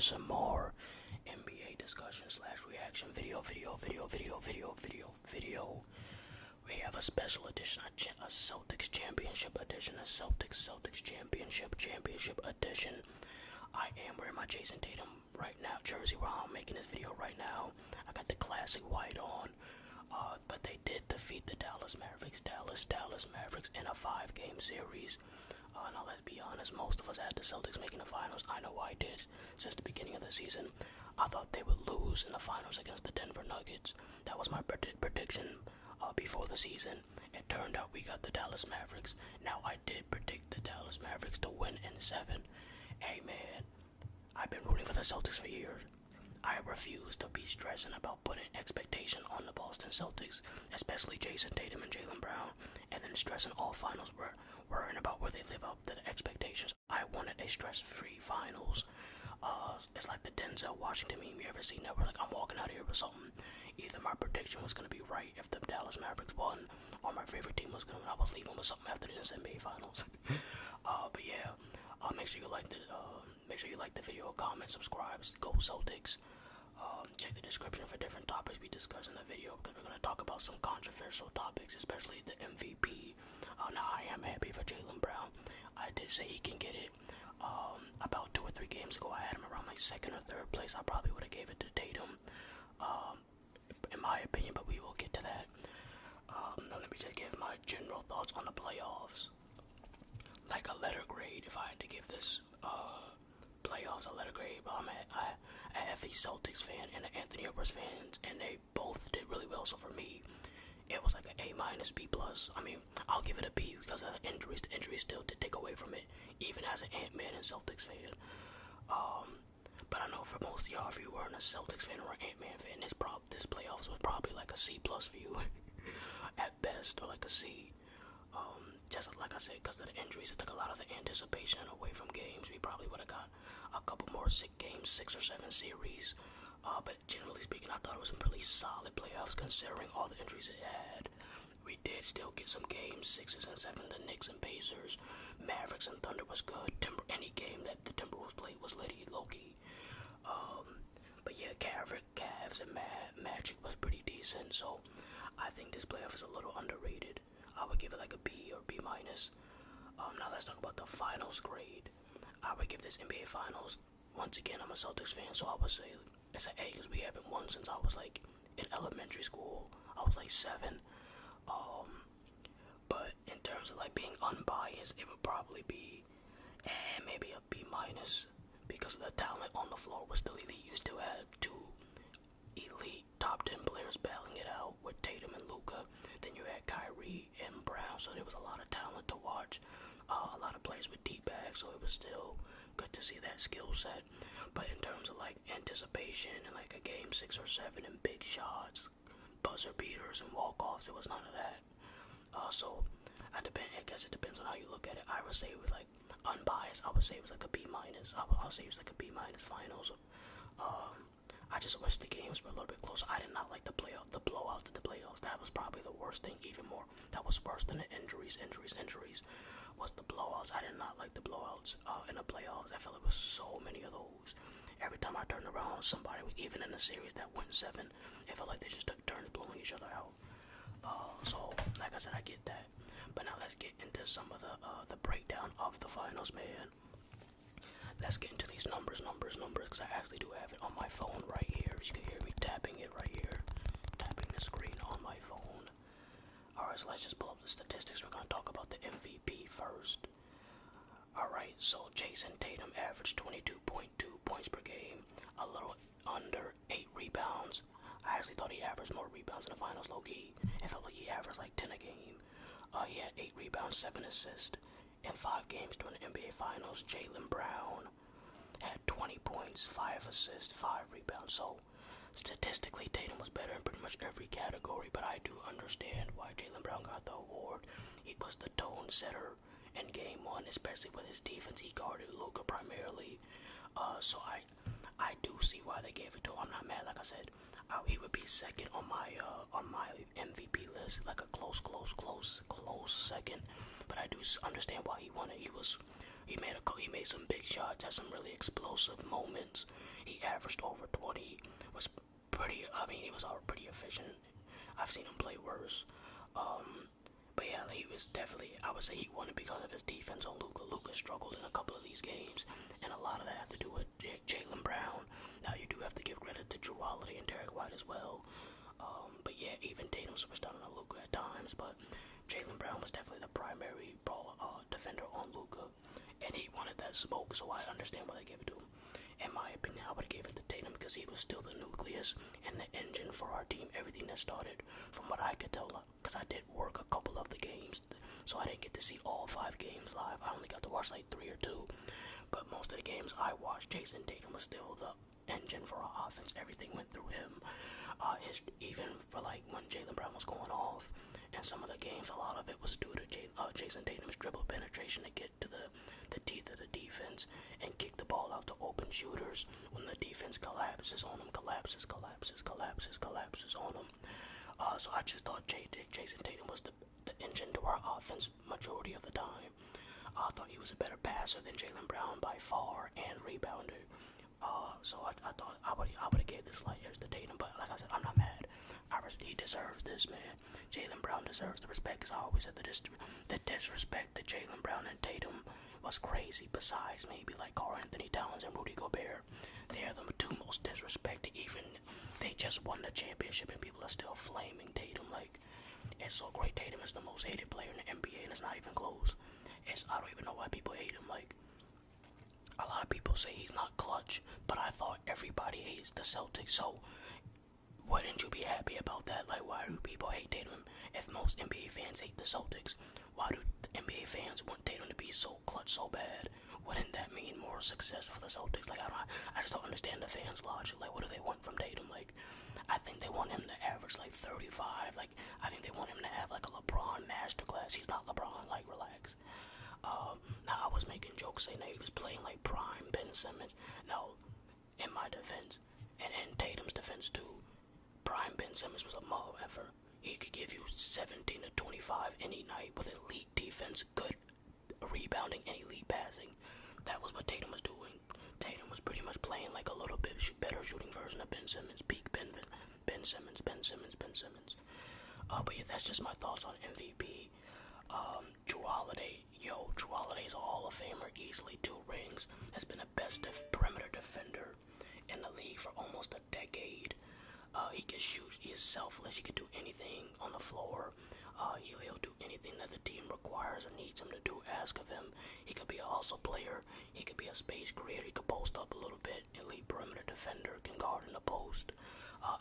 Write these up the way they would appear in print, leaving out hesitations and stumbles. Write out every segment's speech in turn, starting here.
some more NBA discussion slash reaction video. We have a special edition, a Celtics championship edition, a Celtics championship edition. I am wearing my Jason Tatum right now jersey while I'm making this video right now. I got the classic white on, but they did defeat the Dallas Mavericks in a 5-game series. Now let's be honest, most of us had the Celtics making the finals. I know I did since the beginning of the season. I thought they would lose in the finals against the Denver Nuggets. That was my prediction before the season. It turned out we got the Dallas Mavericks. Now I did predict the Dallas Mavericks to win in 7. Hey man, I've been rooting for the Celtics for years. I refuse to be stressing about putting expectation on the Boston Celtics, especially Jason Tatum and Jaylen Brown, and then stressing all finals worrying about where they live up to the expectations. I wanted a stress-free finals. It's like the Denzel Washington meme. You ever seen that? Where like I'm walking out of here with something. Either my prediction was gonna be right if the Dallas Mavericks won, or my favorite team was gonna win. I was leaving with something after the NBA finals. But yeah, make sure you like the video, comment, subscribe, go Celtics. Check the description for different topics we discuss in the video, because we're gonna talk about some controversial topics, especially the MVP. Now I am happy for Jaylen Brown. I did say he can get it. About 2 or 3 games ago, I had him around like 2nd or 3rd place. I probably would have gave it to Tatum, in my opinion, but we will get to that. Now let me just give my general thoughts on the playoffs. Like a letter grade, if I had to give this playoffs a letter grade, but I'm a heavy Celtics fan and an Anthony Edwards fan, and they both did really well. So for me, it was like an A minus, B plus. I mean, I'll give it a B because of the injuries. The injuries still did take away from it, even as an Ant-Man and Celtics fan. But I know for most of y'all, if you weren't a Celtics fan or an Ant-Man fan, this playoffs was probably like a C plus for you, at best, or like a C. Just like I said, because of the injuries, it took a lot of the anticipation away from games. We probably would have got a couple more 6 games, 6 or 7 series. But generally speaking, I thought it was a pretty solid playoffs considering all the injuries it had. We did still get some games, 6s and 7s, the Knicks and Pacers, Mavericks and Thunder was good. Any game that the Timberwolves played was litty, low-key. But yeah, Cavs and Magic was pretty decent, so I think this playoff is a little underrated. I would give it like a B or B minus. Now let's talk about the finals grade. I would give this NBA Finals, once again, I'm a Celtics fan, so I would say it's an A because we haven't won since I was like in elementary school. I was like 7. But in terms of like being unbiased, it would probably be maybe a B minus because of the talent on the floor was still elite. You still had 2 elite top 10 players battling it out with Tatum and Luka. Then you had Kyrie and Brown, so there was a lot of talent to watch. A lot of players with deep bags, so it was still good to see that skill set. But in terms of like anticipation and like a game 6 or 7 and big shots, buzzer beaters and walk-offs, it was none of that. So I guess it depends on how you look at it. I would say it was like unbiased. I would say it was like a B minus. I'll say it was like a B minus finals. I just wish the games were a little bit closer. I did not like the blowouts to the playoffs. That was probably the worst thing, even more. That was worse than the injuries, was the blowouts. I did not like the blowouts in the playoffs. I felt it was so many of those. Every time I turned around, somebody, even in the series that went 7, it felt like they just took turns blowing each other out. So, like I said, I get that. But now let's get into some of the breakdown of the finals, man. Let's get into these numbers, because I actually do have it on my phone right here. You can hear me tapping it right here. Tapping the screen on my phone. Alright, so let's just pull up the statistics. We're going to talk about the MVP first. Alright, so Jason Tatum averaged 22.2 points per game. A little under 8 rebounds. I actually thought he averaged more rebounds in the finals, low-key. It felt like he averaged like 10 a game. He had 8 rebounds, 7 assists. In 5 games during the NBA Finals, Jaylen Brown had 20 points, 5 assists, 5 rebounds. So, statistically, Tatum was better in pretty much every category, but I do understand why Jaylen Brown got the award. He was the tone setter in Game 1, especially with his defense. He guarded Luka primarily. So I do see why they gave it to him. I'm not mad, like I said. He would be second on my MVP list, like a close second. But I do understand why he won it. He was He made some big shots, had some really explosive moments. He averaged over 20. Was pretty. I mean, he was all pretty efficient. I've seen him play worse. But yeah, he was definitely. I would say he won it because of his defense on Luka. Luka struggled in a couple of these games, and a lot of that had to do with Jaylen Brown. Now you do have to give credit to Jrue Holiday and Derek White as well. But yeah, even Tatum switched out on Luka at times. But Jaylen Brown was definitely the primary defender on Luka, and he wanted that smoke. So I understand why they gave it to him. In my opinion, I would have gave it to Tatum because he was still the nucleus and the engine for our team. Everything that started, from what I could tell, because I did work a couple of the games, so I didn't get to see all 5 games live. I only got to watch like 3 or 2. But most of the games I watched, Jason Tatum was still the engine for our offense. Everything went through him. Even for like when Jaylen Brown was going off, and some of the games, a lot of it was due to Jason Tatum's dribble penetration to get to the teeth of the defense and kick the ball out to open shooters when the defense collapses on him, collapses on him. So I just thought Jason Tatum was the engine to our offense majority of the time. I thought he was a better passer than Jaylen Brown by far and rebounder. So I thought I would have gave this slight edge to Tatum, but like I said, I'm not mad. He deserves this, man. Jaylen Brown deserves the respect, because I always said the disrespect to Jaylen Brown and Tatum was crazy. Besides maybe like Karl Anthony Towns and Rudy Gobert, they're the 2 most disrespected. Even they just won the championship and people are still flaming Tatum. Like, it's so great. Tatum is the most hated player in the NBA, and it's not even close. I don't even know why people hate him. Like, a lot of people say he's not clutch, but I thought everybody hates the Celtics, so wouldn't you be happy about that? Like, why do people hate Tatum if most NBA fans hate the Celtics? Why do the NBA fans want Tatum to be so clutch so bad? Wouldn't that mean more success for the Celtics? Like, I just don't understand the fans' logic. Like, what do they want from Tatum? Like, I think they want him to average like 35. Like, I think they want him to have like a LeBron masterclass. He's not LeBron. Like, relax. Now I was making jokes saying that he was playing like prime Ben Simmons. Now, in my defense, and in Tatum's defense too, prime Ben Simmons was a mob effort. He could give you 17 to 25 any night with elite defense, good rebounding, and elite passing. That was what Tatum was doing. Tatum was pretty much playing like a little bit better shooting version of Ben Simmons. Peak Ben Simmons. But yeah, that's just my thoughts on MVP. Jrue Holiday. Jrue Holiday is a Hall of Famer, easily 2 rings. Has been the best perimeter defender in the league for almost a decade. He can shoot. He is selfless. He can do anything on the floor. He'll do anything that the team requires or needs him to do. Ask of him. He could be a hustle player. He could be a space creator. He could post up a little bit. Elite perimeter defender. Can guard in the post.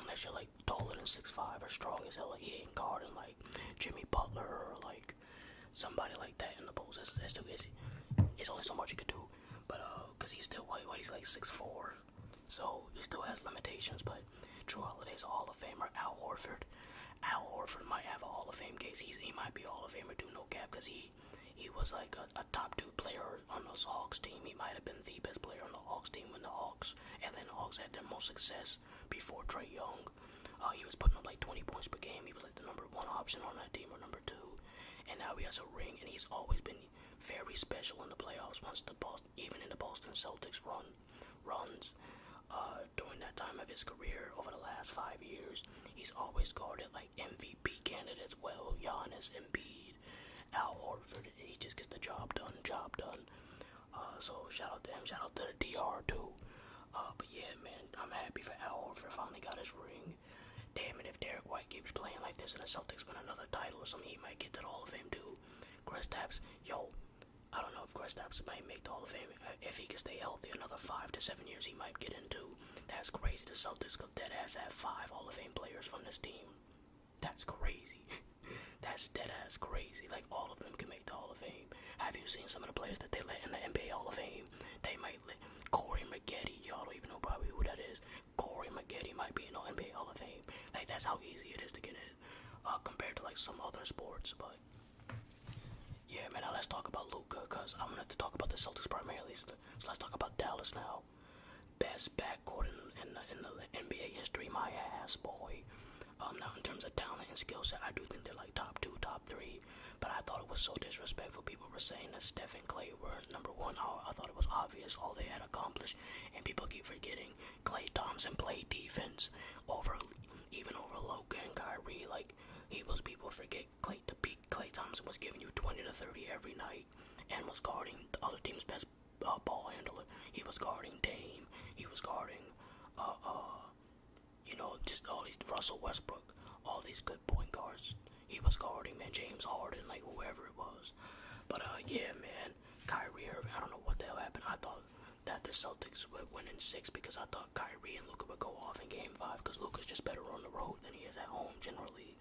Unless you're like taller than 6'5" or strong as hell. Like, he ain't guarding like Jimmy Butler or like somebody like that in the post. That's too easy. It's only so much he could do. But because he's still he's like 6'4", so he still has limitations. But Jrue Holiday's a Hall of Famer. Al Horford might have a Hall of Fame case. He might be a Hall of Famer, do no cap, because he was like a top 2 player on the Hawks team. He might have been the best player on the Hawks team when the Atlanta Hawks had their most success before Trae Young. He was putting up like 20 points per game. He was like the number 1 option on that team, or number 2. And now he has a ring, and he's always been very special in the playoffs. Even in the Boston Celtics runs. During that time of his career, over the last 5 years, he's always guarded like MVP candidates well. Giannis, Embiid, Al Horford. He just gets the job done. So shout out to him. Shout out to the DR too. But yeah, man, I'm happy for Al Horford finally got his ring. Damn it, if Derek White keeps playing like this and the Celtics win another title or something, he might get to the Hall of Fame too. Kristaps, I don't know if Kristaps might make the Hall of Fame. If he can stay healthy another 5 to 7 years, he might get into. That's crazy. The Celtics could deadass have 5 Hall of Fame players from this team. That's crazy. That's deadass crazy. Like, all of them can make the Hall of Fame. Have you seen some of the players that they let in the NBA Hall of Fame? They might let Corey Maggette. Y'all don't even know probably who that is. Corey Maggette might be in the NBA Hall of Fame. Like, that's how easy it is to get in, compared to like some other sports. But yeah, man, now let's talk about Luka, because I'm going to talk about the Celtics primarily. So let's talk about Dallas now. Best backcourt in the NBA history, my ass, boy. Now, in terms of talent and skill set, I do think they're like top 2, top 3. But I thought it was so disrespectful. People were saying that Steph and Clay were number one. I thought it was obvious all they had accomplished, and people keep forgetting Klay Thompson played defense even over Luka and Kyrie. Like, people forget Klay Thompson was giving you 20 to 30 every night, and was guarding the other team's best ball handler. He was guarding Dame. He was guarding, just all these Russell Westbrook, all these good point guards. He was guarding, man, James Harden, like whoever it was. But yeah, man, Kyrie Irving, I don't know what the hell happened. I thought that the Celtics would win in 6 because I thought Kyrie and Luka would go off in Game 5 because Luka's just better on the road than he is at home generally.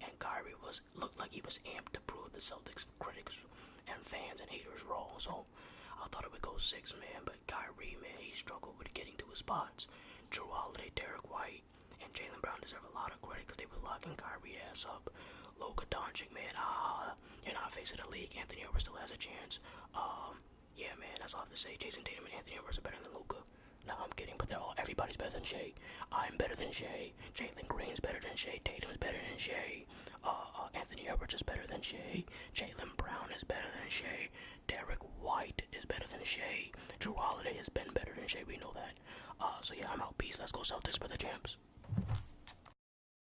And Kyrie looked like he was amped to prove the Celtics critics and fans and haters wrong. So I thought it would go 6, man. But Kyrie, man, he struggled with getting to his spots. Jrue Holiday, Derek White, and Jaylen Brown deserve a lot of credit because they were locking Kyrie ass up. Luka Doncic, man, you're not facing the league. Anthony Edwards still has a chance. Yeah, man, that's all I have to say. Jason Tatum and Anthony Edwards are better than Luka. No, I'm kidding, but everybody's better than Shea. I'm better than Shea. Jalen Green's better than Shea. Tatum's better than Shea. Anthony Edwards is better than Shea. Jaylen Brown is better than Shea. Derek White is better than Shea. Jrue Holiday has been better than Shea. We know that. So yeah, I'm out. Peace. Let's go Celtics for the champs.